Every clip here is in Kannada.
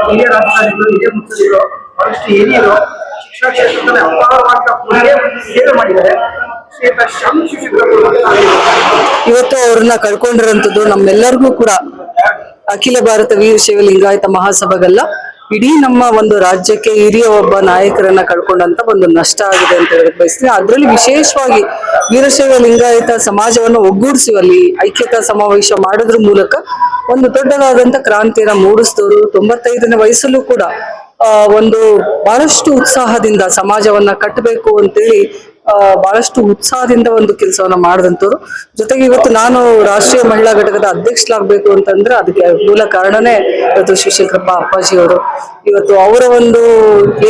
ಹಿರಿಯ ರಾಜಕಾರಣಿಗಳು, ಹಿರಿಯ ಮುಖಂಡರು, ಬಹಳಷ್ಟು ಹಿರಿಯರು ಶಿಕ್ಷಣ ಕ್ಷೇತ್ರದಲ್ಲಿ ಅಪಾರವಾದ ಕೊಡುಗೆ ಸೇವೆ ಮಾಡಿದ್ದಾರೆ. ಇವತ್ತು ಅವ್ರನ್ನ ಕಳ್ಕೊಂಡಿರೋಂಥದ್ದು ನಮ್ಮೆಲ್ಲರಿಗೂ ಕೂಡ ಅಖಿಲ ಭಾರತ ವೀರಶೈವ ಲಿಂಗಾಯತ ಮಹಾಸಭಾಗಲ್ಲ, ಇಡೀ ನಮ್ಮ ಒಂದು ರಾಜ್ಯಕ್ಕೆ ಹಿರಿಯ ಒಬ್ಬ ನಾಯಕರನ್ನ ಕಳ್ಕೊಂಡಂತ ಒಂದು ನಷ್ಟ ಆಗಿದೆ ಅಂತ ಹೇಳಕ್ ಬಯಸ್ತೀನಿ. ಅದರಲ್ಲಿ ವಿಶೇಷವಾಗಿ ವೀರಶೈವ ಲಿಂಗಾಯತ ಸಮಾಜವನ್ನು ಒಗ್ಗೂಡಿಸುವಲ್ಲಿ ಐಕ್ಯತಾ ಸಮಾವೇಶ ಮಾಡೋದ್ರ ಮೂಲಕ ಒಂದು ದೊಡ್ಡದಾದಂತ ಕ್ರಾಂತಿಯನ್ನ ಮೂಡಿಸಿದವರು. 95ನೇ ವಯಸ್ಸಲ್ಲೂ ಕೂಡ ಒಂದು ಬಹಳಷ್ಟು ಉತ್ಸಾಹದಿಂದ ಸಮಾಜವನ್ನ ಕಟ್ಟಬೇಕು ಅಂತೇಳಿ ಬಹಳಷ್ಟು ಉತ್ಸಾಹದಿಂದ ಒಂದು ಕೆಲಸವನ್ನ ಮಾಡಿದಂತವ್ರು. ಜೊತೆಗೆ ಇವತ್ತು ನಾನು ರಾಷ್ಟ್ರೀಯ ಮಹಿಳಾ ಘಟಕದ ಅಧ್ಯಕ್ಷರಾಗಬೇಕು ಅಂತಂದ್ರೆ ಅದಕ್ಕೆ ಮೂಲ ಕಾರಣನೇ ಇವತ್ತು ಶಿವಶಂಕರಪ್ಪ ಅಪ್ಪಾಜಿ ಅವರು. ಇವತ್ತು ಅವರ ಒಂದು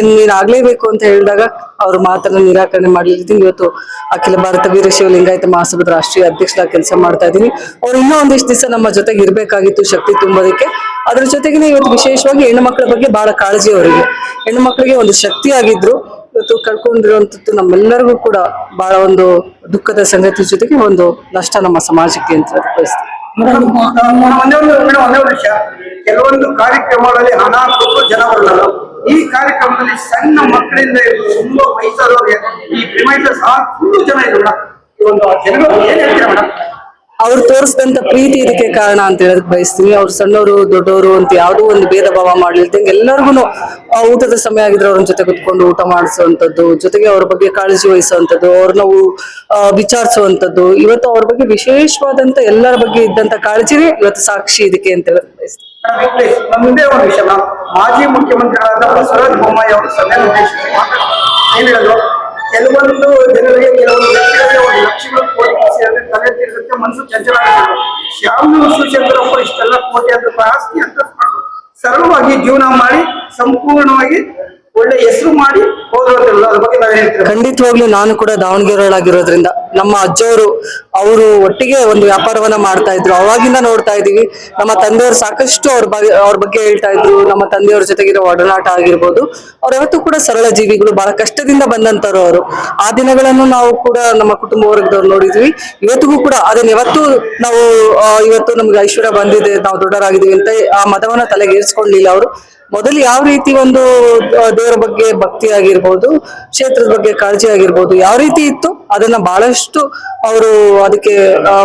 ನೀನ್ ಆಗ್ಲೇಬೇಕು ಅಂತ ಹೇಳಿದಾಗ ಅವ್ರ ಮಾತನ್ನ ನಿರಾಕರಣೆ ಮಾಡ್ಲಿದ್ದೀನಿ. ಇವತ್ತು ಅಖಿಲ ಭಾರತ ವೀರಶೈವ ಲಿಂಗಾಯತ ಮಹಾಸಭಾದ ರಾಷ್ಟ್ರೀಯ ಅಧ್ಯಕ್ಷರಾಗಿ ಕೆಲಸ ಮಾಡ್ತಾ ಇದ್ದೀನಿ. ಅವ್ರು ಇನ್ನೂ ಒಂದಿಷ್ಟು ದಿವಸ ನಮ್ಮ ಜೊತೆಗೆ ಇರ್ಬೇಕಾಗಿತ್ತು ಶಕ್ತಿ ತುಂಬೋದಕ್ಕೆ. ಅದ್ರ ಜೊತೆಗೆ ಇವತ್ತು ವಿಶೇಷವಾಗಿ ಹೆಣ್ಣು ಮಕ್ಕಳ ಬಗ್ಗೆ ಬಹಳ ಕಾಳಜಿ ಅವರಿಗೆ, ಹೆಣ್ಣು ಮಕ್ಕಳಿಗೆ ಒಂದು ಶಕ್ತಿ ಆಗಿದ್ರು. ಇವತ್ತು ಕಳ್ಕೊಂಡಿರುವಂತದ್ದು ನಮ್ಮೆಲ್ಲರಿಗೂ ಕೂಡ ಬಹಳ ಒಂದು ದುಃಖದ ಸಂಗತಿ, ಜೊತೆಗೆ ಒಂದು ನಷ್ಟ ನಮ್ಮ ಸಮಾಜಕ್ಕೆ ಅಂತ ಬಯಸ್ತೀವಿ. ಒಂದೇ ವಿಷಯ, ಕೆಲವೊಂದು ಕಾರ್ಯಕ್ರಮಗಳಲ್ಲಿ ಹಣ ಕೊಟ್ಟು ಜನ ಬರಲ್ಲ. ಈ ಕಾರ್ಯಕ್ರಮದಲ್ಲಿ ಸಣ್ಣ ಮಕ್ಕಳಿಂದ ತುಂಬಾ ವಯಸ್ಸಾದವ್ರಿಗೆ ಈ ಪ್ರಿಮೈಸಸ್ ಫುಲ್ ಜನ ಇದ್ರು ಮೇಡಮ್. ಈ ಒಂದು ಜನಗಳು ಏನ್ ಹೇಳ್ತೀರಾ ಮೇಡಮ್? ಅವ್ರು ತೋರಿಸಿದಂತ ಪ್ರೀತಿ ಇದಕ್ಕೆ ಕಾರಣ ಅಂತ ಹೇಳಕ್ ಬಯಸ್ತೀನಿ. ಅವ್ರು ಸಣ್ಣವರು ದೊಡ್ಡವರು ಅಂತ ಯಾವುದೋ ಒಂದು ಭೇದ ಭಾವ ಮಾಡ್ಲಿಲ್ದಂಗೆ ಎಲ್ಲರಿಗೂ ಊಟದ ಸಮಯ ಆಗಿದ್ರೆ ಅವ್ರ ಜೊತೆ ಕುತ್ಕೊಂಡು ಊಟ ಮಾಡಿಸುವಂತದ್ದು, ಜೊತೆಗೆ ಅವ್ರ ಬಗ್ಗೆ ಕಾಳಜಿ ವಹಿಸುವಂತದ್ದು, ಅವ್ರನ್ನ ವಿಚಾರಿಸುವಂತದ್ದು, ಇವತ್ತು ಅವ್ರ ಬಗ್ಗೆ ವಿಶೇಷವಾದಂತ ಎಲ್ಲರ ಬಗ್ಗೆ ಇದ್ದಂತ ಕಾಳಜಿನೇ ಇವತ್ತು ಸಾಕ್ಷಿ ಇದಕ್ಕೆ ಅಂತ ಹೇಳಕ್ ಬಯಸ್ತೀನಿ. ಮುಂದೆ ಒಂದು ವಿಷಯ, ಮಾಜಿ ಮುಖ್ಯಮಂತ್ರಿಗಳಾದ ಬಸವರಾಜ ಬೊಮ್ಮಾಯಿ ಅವರು ಸಭೆ ಉದ್ದೇಶಿಸಿ ಏನ್ ಹೇಳಿದ್ರು, ಕೆಲವೊಂದು ಜನರಿಗೆ ಕೆಲವೊಂದು ವ್ಯಕ್ತಿಗಳಿಗೆ ಒಂದು ಲಕ್ಷಗಳು ಕೋಟಿ ತಲೆ ತೀರಿಸಕ್ಕೆ ಮನಸ್ಸು ಚಂಚಲ ಆಗಿದ್ರು. ಶ್ಯಾಮನೂರು ಶಿವಶಂಕರಪ್ಪ ಇಷ್ಟೆಲ್ಲ ಕೋಟಿ ಆಸ್ತಿ ಅಂತ ಸರಳವಾಗಿ ಜೀವನ ಮಾಡಿ ಸಂಪೂರ್ಣವಾಗಿ ಒಳ್ಳೆ ಹೆಸರು ಮಾಡಿ ಹೋದ್ರಲ್ಲ, ಅದ್ರ ಬಗ್ಗೆ ನಾವ್ ಹೇಳ್ತೀವಿ. ಖಂಡಿತವಾಗ್ಲೂ ನಾನು ಕೂಡ ದಾವಣಗೆರೆಯೊಳಗಿರೋದ್ರಿಂದ ನಮ್ಮ ಅಜ್ಜವರು ಅವರು ಒಟ್ಟಿಗೆ ಒಂದು ವ್ಯಾಪಾರವನ್ನ ಮಾಡ್ತಾ ಇದ್ರು. ಅವಾಗಿಂದ ನೋಡ್ತಾ ಇದೀವಿ. ನಮ್ಮ ತಂದೆಯವರು ಸಾಕಷ್ಟು ಅವ್ರ ಬಗ್ಗೆ ಹೇಳ್ತಾ ಇದ್ರು. ನಮ್ಮ ತಂದೆಯವ್ರ ಜೊತೆಗಿರೋ ಒಡನಾಟ ಆಗಿರ್ಬೋದು. ಅವ್ರ ಯಾವತ್ತೂ ಕೂಡ ಸರಳ ಜೀವಿಗಳು, ಬಹಳ ಕಷ್ಟದಿಂದ ಬಂದಂತವ್ರು ಅವರು. ಆ ದಿನಗಳನ್ನು ನಾವು ಕೂಡ ನಮ್ಮ ಕುಟುಂಬ ವರ್ಗದವ್ರು ನೋಡಿದ್ವಿ. ಇವತ್ತಿಗೂ ಕೂಡ ಅದನ್ನ ಯಾವತ್ತೂ ನಾವು ಇವತ್ತು ನಮ್ಗೆ ಐಶ್ವರ್ಯ ಬಂದಿದೆ, ನಾವು ದೊಡ್ಡರಾಗಿದ್ದೀವಿ ಅಂತ ಆ ಮತವನ್ನ ತಲೆಗೇರಿಸ್ಕೊಳ್ಳಿಲ್ಲ ಅವರು. ಮೊದಲು ಯಾವ ರೀತಿ ಒಂದು ದೇವರ ಬಗ್ಗೆ ಭಕ್ತಿ ಆಗಿರ್ಬೋದು, ಕ್ಷೇತ್ರದ ಬಗ್ಗೆ ಕಾಳಜಿ ಆಗಿರ್ಬೋದು ಯಾವ ರೀತಿ ಇತ್ತು, ಅದನ್ನ ಬಹಳಷ್ಟು ಅವರು ಅದಕ್ಕೆ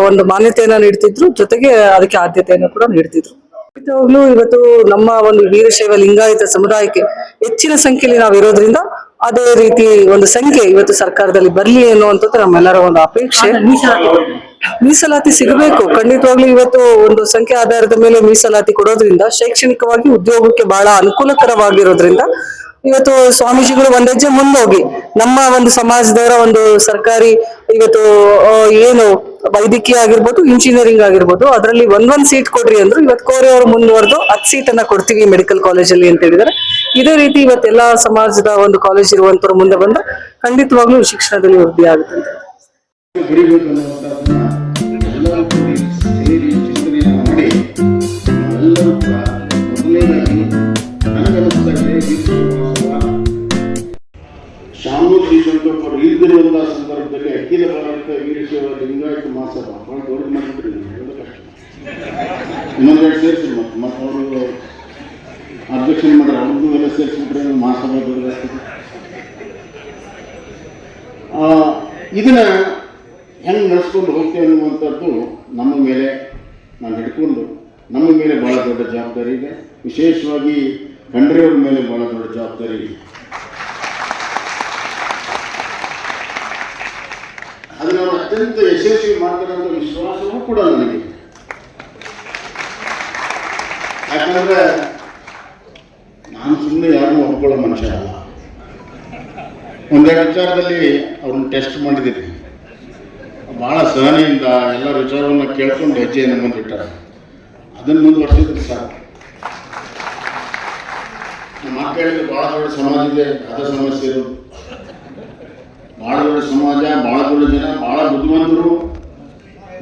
ಒಂದು ಮಾನ್ಯತೆಯನ್ನ ನೀಡ್ತಿದ್ರು, ಜೊತೆಗೆ ಅದಕ್ಕೆ ಆದ್ಯತೆಯನ್ನು ಕೂಡ ನೀಡ್ತಿದ್ರು. ಖಂಡಿತವಾಗ್ಲೂ ಇವತ್ತು ನಮ್ಮ ಒಂದು ವೀರಶೈವ ಲಿಂಗಾಯತ ಸಮುದಾಯಕ್ಕೆ ಹೆಚ್ಚಿನ ಸಂಖ್ಯೆಯಲ್ಲಿ ನಾವು ಇರೋದ್ರಿಂದ ಅದೇ ರೀತಿ ಒಂದು ಸಂಖ್ಯೆ ಇವತ್ತು ಸರ್ಕಾರದಲ್ಲಿ ಬರ್ಲಿ ಅನ್ನುವಂಥದ್ದು ನಮ್ಮೆಲ್ಲರ ಒಂದು ಅಪೇಕ್ಷೆ. ಮೀಸಲಾತಿ ಸಿಗಬೇಕು ಖಂಡಿತವಾಗ್ಲೂ. ಇವತ್ತು ಒಂದು ಸಂಖ್ಯೆ ಆಧಾರದ ಮೇಲೆ ಮೀಸಲಾತಿ ಕೊಡೋದ್ರಿಂದ ಶೈಕ್ಷಣಿಕವಾಗಿ ಉದ್ಯೋಗಕ್ಕೆ ಬಹಳ ಅನುಕೂಲಕರವಾಗಿರೋದ್ರಿಂದ ಇವತ್ತು ಸ್ವಾಮೀಜಿಗಳು ಒಂದ್ ಹೆಜ್ಜೆ ಮುಂದೋಗಿ ನಮ್ಮ ಒಂದು ಸಮಾಜದವರ ಒಂದು ಸರ್ಕಾರಿ ಇವತ್ತು ಏನು ವೈದ್ಯಕೀಯ ಆಗಿರ್ಬೋದು, ಇಂಜಿನಿಯರಿಂಗ್ ಆಗಿರ್ಬೋದು, ಅದರಲ್ಲಿ ಒಂದೊಂದ್ ಸೀಟ್ ಕೊಡ್ರಿ ಅಂದ್ರು. ಇವತ್ತು ಕೋರೆ ಅವರು ಮುಂದುವರೆದು 10 ಸೀಟನ್ನ ಕೊಡ್ತೀವಿ ಮೆಡಿಕಲ್ ಕಾಲೇಜಲ್ಲಿ ಅಂತ ಹೇಳಿದಾರೆ. ಇದೇ ರೀತಿ ಇವತ್ತೆಲ್ಲಾ ಸಮಾಜದ ಒಂದು ಕಾಲೇಜ್ ಇರುವಂತವ್ರು ಮುಂದೆ ಬಂದ್ರೆ ಖಂಡಿತವಾಗ್ಲೂ ಶಿಕ್ಷಣದಲ್ಲಿ ವೃದ್ಧಿ ಆಗುತ್ತೆ ಅಂತ. ಶ್ಯಾಮನೂರು ಶಿವಶಂಕರಪ್ಪ ಇಲ್ದಿರುವಂತಹ ಸಂದರ್ಭದಲ್ಲಿ ಅಖಿಲ ಭಾರತ ವೀರಶೈವ ಲಿಂಗಾಯತ ಮಹಾಸಭಾ ಬಹಳ ದೊಡ್ಡ ಮಾಡಿಬಿಟ್ರಿ. ಇನ್ನೊಂದೆರಡು ಸೇರಿಸಿ ಮತ್ತೆ ಅವರು ಅಧ್ಯಕ್ಷನ ಮಾಡ್ರೆ ಅವ್ರದ್ದು ಎಲ್ಲ ಸೇರಿಸ್ಬಿಟ್ರೆ ಮಹಾಸಭಾ ದೊಡ್ಡದಾಗ್ತದೆ. ಇದನ್ನ ಹೆಂಗೆ ನಡೆಸ್ಕೊಂಡು ಹೋಗ್ತೇವೆ ಅನ್ನುವಂಥದ್ದು ನಮ್ಮ ಮೇಲೆ ನಾನು ಹಿಡ್ಕೊಂಡು ನಮ್ಮ ಮೇಲೆ ಭಾಳ ದೊಡ್ಡ ಜವಾಬ್ದಾರಿ ಇದೆ. ವಿಶೇಷವಾಗಿ ಖಂಡ್ರೆಯವ್ರ ಮೇಲೆ ಭಾಳ ದೊಡ್ಡ ಜವಾಬ್ದಾರಿ ಇದೆ. ಅದನ್ನು ಅವರು ಅತ್ಯಂತ ಯಶಸ್ವಿ ಮಾಡ್ತಾರೆ ಅಂತ ವಿಶ್ವಾಸವೂ ಕೂಡ ನನಗೆ. ಯಾಕಂದ್ರೆ ನಾನು ಸುಮ್ಮನೆ ಯಾರನ್ನೂ ಒಪ್ಕೊಳ್ಳೋ ಮನುಷ್ಯ ಅಲ್ಲ. ಒಂದೆರಡು ವಿಚಾರದಲ್ಲಿ ಅವ್ರನ್ನ ಟೆಸ್ಟ್ ಮಾಡಿದ್ದೀನಿ. ಭಾಳ ಸಹನೆಯಿಂದ ಎಲ್ಲ ವಿಚಾರವನ್ನು ಕೇಳ್ಕೊಂಡು ಹೆಜ್ಜೆಯನ್ನು ಮುಂದಿಟ್ಟಾರೆ. ಅದನ್ನು ಮುಂದುವರ್ಸಿದ್ರೆ ಸಾಕು. ನಮ್ಮ ಮಕ್ಕಳಿಗೆ ಭಾಳ ದೊಡ್ಡ ಸಮಾಜ ಇದೆ, ಅದ ಸಮಸ್ಯೆ ಇರೋದು. ಭಾಳ ದೊಡ್ಡ ಸಮಾಜ, ಭಾಳ ದೊಡ್ಡ ಜನ, ಭಾಳ ಬುದ್ಧಿವಂತರು,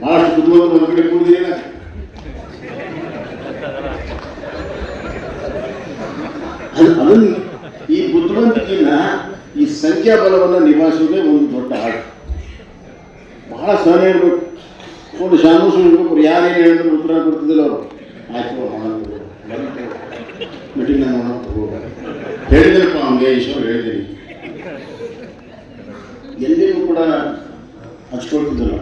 ಭಾಳಷ್ಟು ಬುದ್ಧಿವಂತರು ಒಂದು ಕಡೆ ಕೂಡಿದ್ರೆ ಅದನ್ನು ಈ ಬುದ್ಧಿವಂತಿಕೆಯನ್ನ ಈ ಸಂಖ್ಯಾಬಲವನ್ನು ನಿಭಾಯಿಸೋದೇ ಒಂದು ದೊಡ್ಡ ಆಟ. ಭಾಳ ಸಹನೆ ಇರಬೇಕು. ನೋಡಿ ಶಾನು ಇರ್ಬೇಕು, ಯಾರೇನು ಹೇಳಿದ್ರು ಉತ್ತರ ಕೊಡ್ತಿದ್ದಿಲ್ಲ ಅವರು. ಆಯ್ತು ಮೀಟಿಂಗ್ನ ಹೇಳಿದನಪ್ಪ ಅವನಿಗೆ ಈಶ್ವರ್ ಹೇಳಿದ್ದೀನಿ ಎಲ್ಲಿಯೂ ಕೂಡ ಹಚ್ಕೊಳ್ತಿದ್ದಲ್ಲ